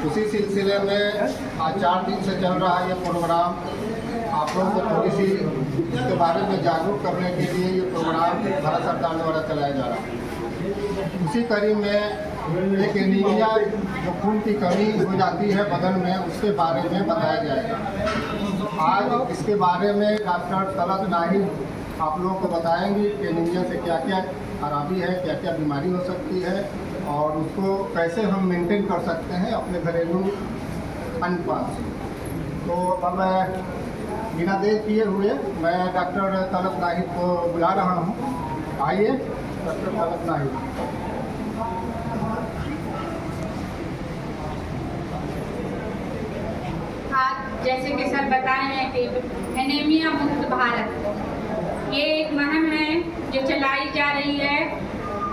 उसी सिलसिले में आज 4 दिन से चल रहा है ये प्रोग्राम। आप लोगों को थोड़ी सी इसके बारे में जागरूक करने के लिए ये प्रोग्राम भारत सरकार द्वारा चलाया जा रहा है। उसी कड़ी में एक एनीमिया जो खून की कमी हो जाती है बदन में, उसके बारे में बताया जाएगा। आज इसके बारे में डॉक्टर तलत नाहिद आप लोगों को बताएंगे कि एनीमिया से क्या क्या खराबी है, क्या क्या बीमारी हो सकती है और उसको कैसे हम मेंटेन कर सकते हैं अपने घरेलू अनुपात से। तो अब बिना देर किए हुए मैं डॉक्टर तलत नाहिद को बुला रहा हूँ। आइए डॉक्टर तलत नाहिद। आज जैसे कि सर बताए हैं कि एनीमिया मुक्त भारत ये एक मुहिम है जो चलाई जा रही है।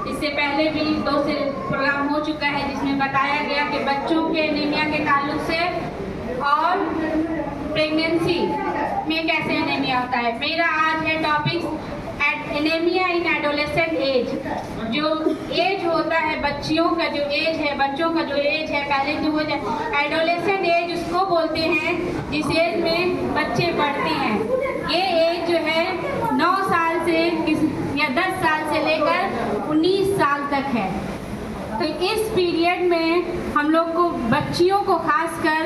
इससे पहले भी 2 से प्रोग्राम हो चुका है जिसमें बताया गया कि बच्चों के एनीमिया के ताल्लुक से और प्रेगनेंसी में कैसे एनीमिया होता है। मेरा आज है topic anaemia in adolescent age. जो एज होता है बच्चियों का, जो एज है बच्चों का, जो एज है पहले जो हो जाए एडोलेसेंट एज उसको बोलते हैं जिस एज में बच्चे बढ़ते हैं। ये एज जो है 9 साल से या 10 साल से लेकर 19 साल तक है। तो इस पीरियड में हम लोग को बच्चियों को खासकर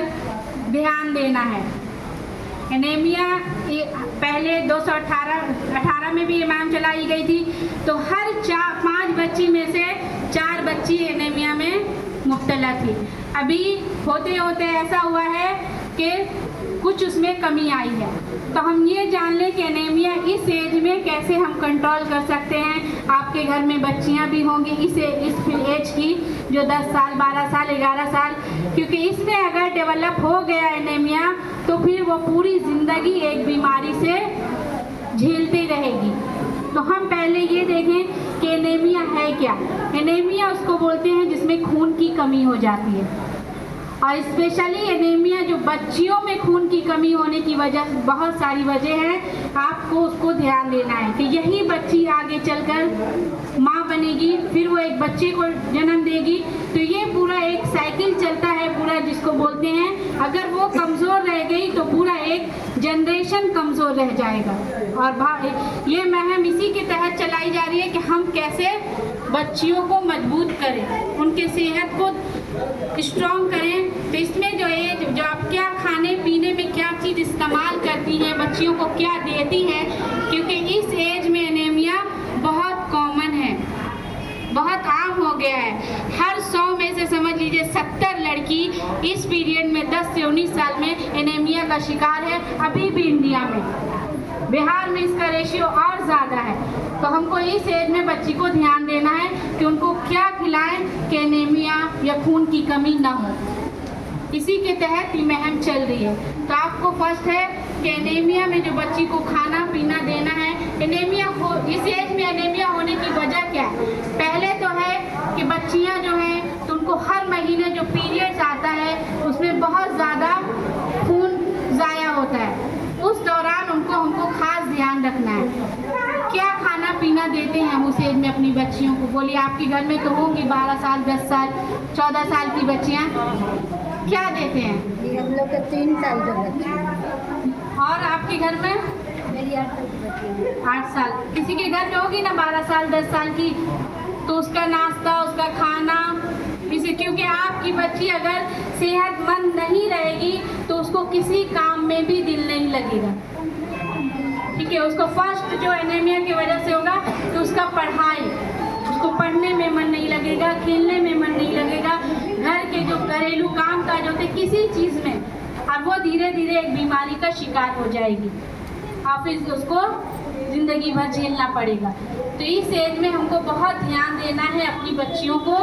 ध्यान देना है। एनीमिया पहले 218 में भी ये मुहिम चलाई गई थी। तो हर 5 बच्ची में से 4 बच्ची एनीमिया में मुब्तला थी। अभी होते होते ऐसा हुआ है कि कुछ उसमें कमी आई है। तो हम ये जान लें कि एनीमिया इस एज में कैसे हम कंट्रोल कर सकते हैं। आपके घर में बच्चियां भी होंगी इस एज की जो 10 साल, 12 साल, 11 साल, क्योंकि इसमें अगर डेवलप हो गया एनीमिया तो फिर वो पूरी ज़िंदगी एक बीमारी से झेलती रहेगी। तो हम पहले ये देखें कि एनीमिया है क्या। एनीमिया उसको बोलते हैं जिसमें खून की कमी हो जाती है और स्पेशली एनीमिया जो बच्चियों में खून की कमी होने की वजह, बहुत सारी वजह है। आपको उसको ध्यान देना है कि यही बच्ची आगे चलकर माँ बनेगी, फिर वो एक बच्चे को जन्म देगी। तो ये पूरा एक साइकिल चलता है पूरा, जिसको बोलते हैं अगर वो कमज़ोर रह गई तो पूरा एक जनरेशन कमज़ोर रह जाएगा। और ये मुहिम इसी के तहत चलाई जा रही है कि हम कैसे बच्चियों को मजबूत करें, उनके सेहत को स्ट्रॉन्ग करें। तो इसमें जो आप क्या खाने पीने में क्या चीज़ इस्तेमाल करती हैं, बच्चियों को क्या देती हैं, क्योंकि इस एज में एनीमिया बहुत कॉमन है, बहुत आम हो गया है। हर 100 में से समझ लीजिए 70 लड़की इस पीरियड में 10 से 19 साल में एनीमिया का शिकार है। अभी भी इंडिया में, बिहार में इसका रेशियो और ज़्यादा है। तो हमको इस एज में बच्ची को ध्यान देना है कि उनको क्या खिलाएं कि एनीमिया या खून की कमी ना हो। इसी के तहत ये मुहिम चल रही है। तो आपको फर्स्ट है कि एनीमिया में जो बच्ची को खाना पीना देना है। एनीमिया हो इस एज में एनीमिया होने की वजह क्या है? पहले तो है कि बच्चियां जो हैं तो उनको हर महीने जो पीरियड्स आता है उसमें बहुत ज़्यादा खून ज़ाया होता है। उस दौरान हमको खास ध्यान रखना है। क्या खाना पीना देते हैं हम उस एज में अपनी बच्चियों को? बोलिए, आपके घर में तो होंगी 12 साल, 10 साल, 14 साल की बच्चियाँ, क्या देते हैं? हम लोग के 3 साल के बच्चे। और आपके घर में? मेरी 8 साल की बच्ची। 8 साल। किसी के घर में होगी ना 12 साल, 10 साल की, तो उसका नाश्ता, उसका खाना, इसे, क्योंकि आपकी बच्ची अगर सेहतमंद नहीं रहेगी तो उसको किसी काम में भी दिल नहीं लगेगा। ठीक है, उसको फर्स्ट जो एनीमिया की वजह से होगा तो उसका पढ़ाई, उसको पढ़ने में मन नहीं लगेगा, खेलने में मन नहीं लगेगा, घर के जो घरेलू काम काज होते किसी चीज़ में, और वो धीरे धीरे एक बीमारी का शिकार हो जाएगी और फिर उसको ज़िंदगी भर झेलना पड़ेगा। तो इस एज में हमको बहुत ध्यान देना है अपनी बच्चियों को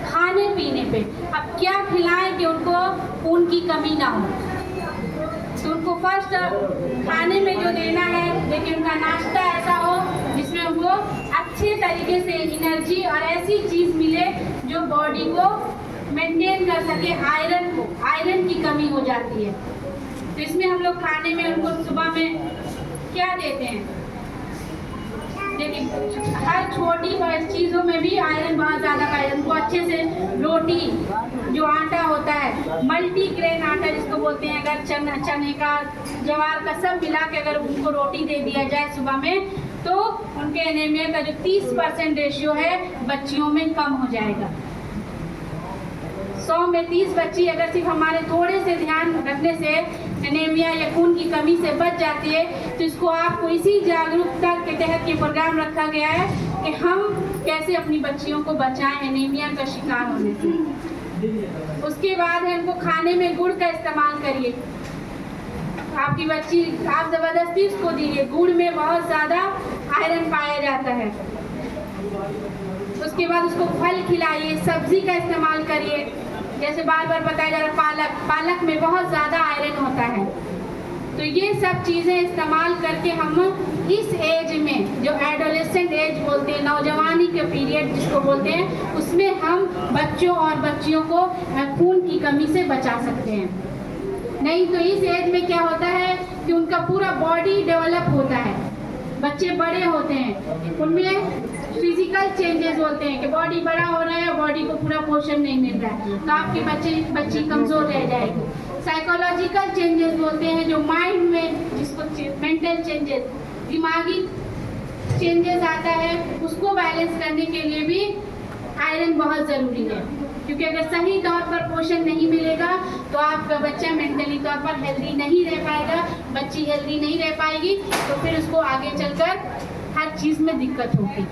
खाने पीने पे। अब क्या खिलाएं कि उनको खून की कमी ना हो। तो उनको फर्स्ट खाने में जो देना है, लेकिन उनका नाश्ता ऐसा हो जिसमें उनको अच्छे तरीके से एनर्जी और ऐसी चीज़ मिले जो बॉडी को मेंटेन कर सके। आयरन की कमी हो जाती है। तो इसमें हम लोग खाने में उनको सुबह में क्या देते हैं? देखिए हर छोटी बड़ी चीज़ों में भी आयरन बहुत ज़्यादा पाया जाता है। उनको अच्छे से रोटी जो आटा होता है, मल्टी ग्रेन आटा जिसको बोलते हैं, अगर चने का ज्वार का सब मिला के अगर उनको रोटी दे दिया जाए सुबह में, तो उनके एनीमिया का जो 30% रेशियो है बच्चियों में कम हो जाएगा। 100 में 30 बच्ची अगर सिर्फ हमारे थोड़े से ध्यान रखने से एनीमिया या खून की कमी से बच जाती है, तो इसको आपको इसी जागरूकता के तहत ये प्रोग्राम रखा गया है कि हम कैसे अपनी बच्चियों को बचाएं एनीमिया का शिकार होने से। उसके बाद है उनको खाने में गुड़ का इस्तेमाल करिए। आपकी बच्ची आप ज़बरदस्ती उसको दीजिए, गुड़ में बहुत ज़्यादा आयरन पाया जाता है। उसके बाद उसको फल खिलाइए, सब्जी का इस्तेमाल करिए, जैसे बार बार बताया जा रहा है पालक में बहुत ज़्यादा आयरन होता है। तो ये सब चीज़ें इस्तेमाल करके हम इस एज में जो एडोलेसेंट एज बोलते हैं, नौजवानी के पीरियड जिसको बोलते हैं, उसमें हम बच्चों और बच्चियों को खून की कमी से बचा सकते हैं। नहीं तो इस एज में क्या होता है कि उनका पूरा बॉडी डेवलप होता है, बच्चे बड़े होते हैं, उनमें फिजिकल चेंजेस बोलते हैं कि बॉडी बड़ा हो रहा है, बॉडी को पूरा पोषण नहीं मिल रहा है, तो आपकी बच्ची कमज़ोर रह जाएगी। साइकोलॉजिकल चेंजेस बोलते हैं जो माइंड में, जिसको मेंटल चेंजेस, दिमागी चेंजेस आता है, उसको बैलेंस करने के लिए भी आयरन बहुत ज़रूरी है। क्योंकि अगर सही तौर पर पोषण नहीं मिलेगा तो आपका बच्चा मेंटली तौर पर हेल्दी नहीं रह पाएगा, बच्ची हेल्दी नहीं रह पाएगी, तो फिर उसको आगे चलकर हर चीज़ में दिक्कत होगी।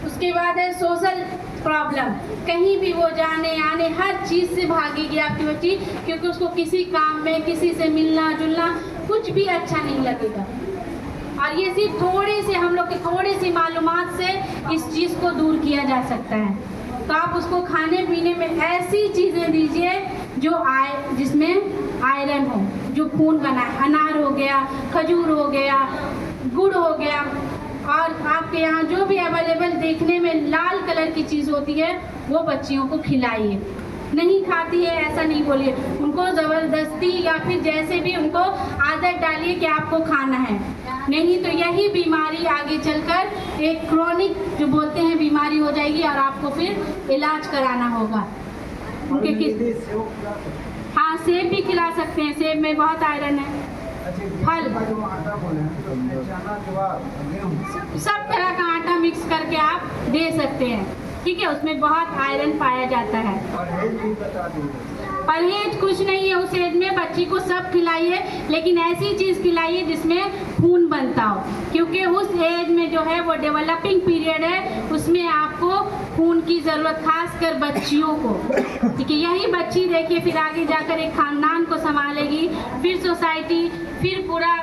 उसके बाद है सोशल प्रॉब्लम, कहीं भी वो जाने आने हर चीज़ से भागेगी आपकी बच्ची, क्योंकि उसको किसी काम में किसी से मिलना जुलना कुछ भी अच्छा नहीं लगेगा। और ये सिर्फ थोड़े से हम लोग के थोड़ी सी मालूमात से इस चीज़ को दूर किया जा सकता है। तो आप उसको खाने पीने में ऐसी चीज़ें दीजिए जो जिसमें आयरन हो, जो खून बनाए, अनार हो गया, खजूर हो गया, गुड़ हो गया, और आपके यहाँ जो भी अवेलेबल देखने में लाल कलर की चीज़ होती है वो बच्चियों को खिलाइए। नहीं खाती है ऐसा नहीं बोलिए, उनको ज़बरदस्ती या फिर जैसे भी उनको आदत डालिए कि आपको खाना है, नहीं तो यही बीमारी आगे चलकर एक क्रोनिक जो बोलते हैं बीमारी हो जाएगी और आपको फिर इलाज कराना होगा। उनके हाँ, सेब भी खिला सकते हैं, सेब में बहुत आयरन है। फल सब तरह का आटा मिक्स करके आप दे सकते हैं, ठीक है, उसमें बहुत आयरन पाया जाता है। परहेज कुछ नहीं है, उस एज में बच्ची को सब खिलाइए, लेकिन ऐसी चीज़ खिलाइए जिसमें खून बनता हो, क्योंकि उस एज में जो है वो डेवलपिंग पीरियड है, उसमें आपको खून की ज़रूरत, खासकर बच्चियों को, ठीक है। यही बच्ची देखिए फिर आगे जाकर एक खानदान को संभालेगी, फिर सोसाइटी, फिर पूरा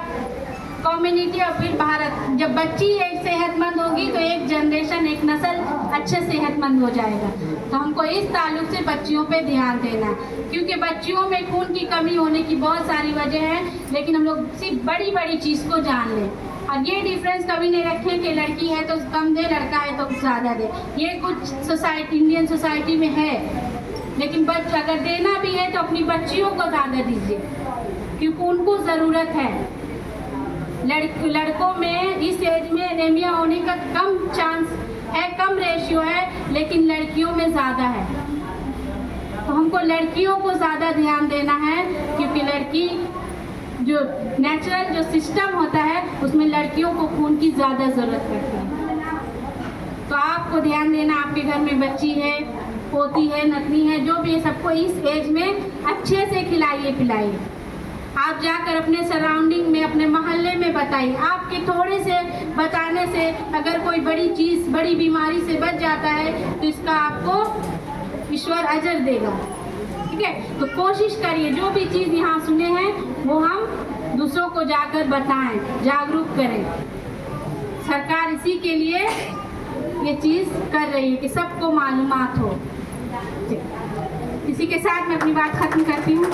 कम्युनिटी और फिर भारत। जब बच्ची एक सेहतमंद होगी तो एक जनरेशन, एक नस्ल अच्छे सेहतमंद हो जाएगा। तो हमको इस ताल्लुक से बच्चियों पे ध्यान देना है, क्योंकि बच्चियों में खून की कमी होने की बहुत सारी वजह है, लेकिन हम लोग सिर्फ बड़ी बड़ी चीज़ को जान लें। और ये डिफरेंस कभी नहीं रखें कि लड़की है तो कम दे, लड़का है तो ज़्यादा दे। ये कुछ सोसाइटी, इंडियन सोसाइटी में है, लेकिन अगर देना भी है तो अपनी बच्चियों को ज़्यादा दीजिए, क्योंकि उनको ज़रूरत है। लड़कों में इस एज में एनीमिया होने का कम चांस है, कम रेशियो है, लेकिन लड़कियों में ज़्यादा है। तो हमको लड़कियों को ज़्यादा ध्यान देना है, क्योंकि लड़की जो नेचुरल जो सिस्टम होता है उसमें लड़कियों को खून की ज़्यादा ज़रूरत पड़ती है। तो आपको ध्यान देना, आपके घर में बच्ची है, पोती है, नतनी है, जो भी है, सबको इस एज में अच्छे से खिलाइए पिलाइए। आप जाकर अपने सराउंडिंग में, अपने मोहल्ले में बताइए। आपके थोड़े से बताने से अगर कोई बड़ी चीज़, बड़ी बीमारी से बच जाता है तो इसका आपको ईश्वर अजर देगा, ठीक है। तो कोशिश करिए जो भी चीज़ यहाँ सुने हैं वो हम दूसरों को जाकर बताएं, जागरूक करें। सरकार इसी के लिए ये चीज़ कर रही है कि सबको मालूमात हो। इसी के साथ मैं अपनी बात ख़त्म करती हूँ।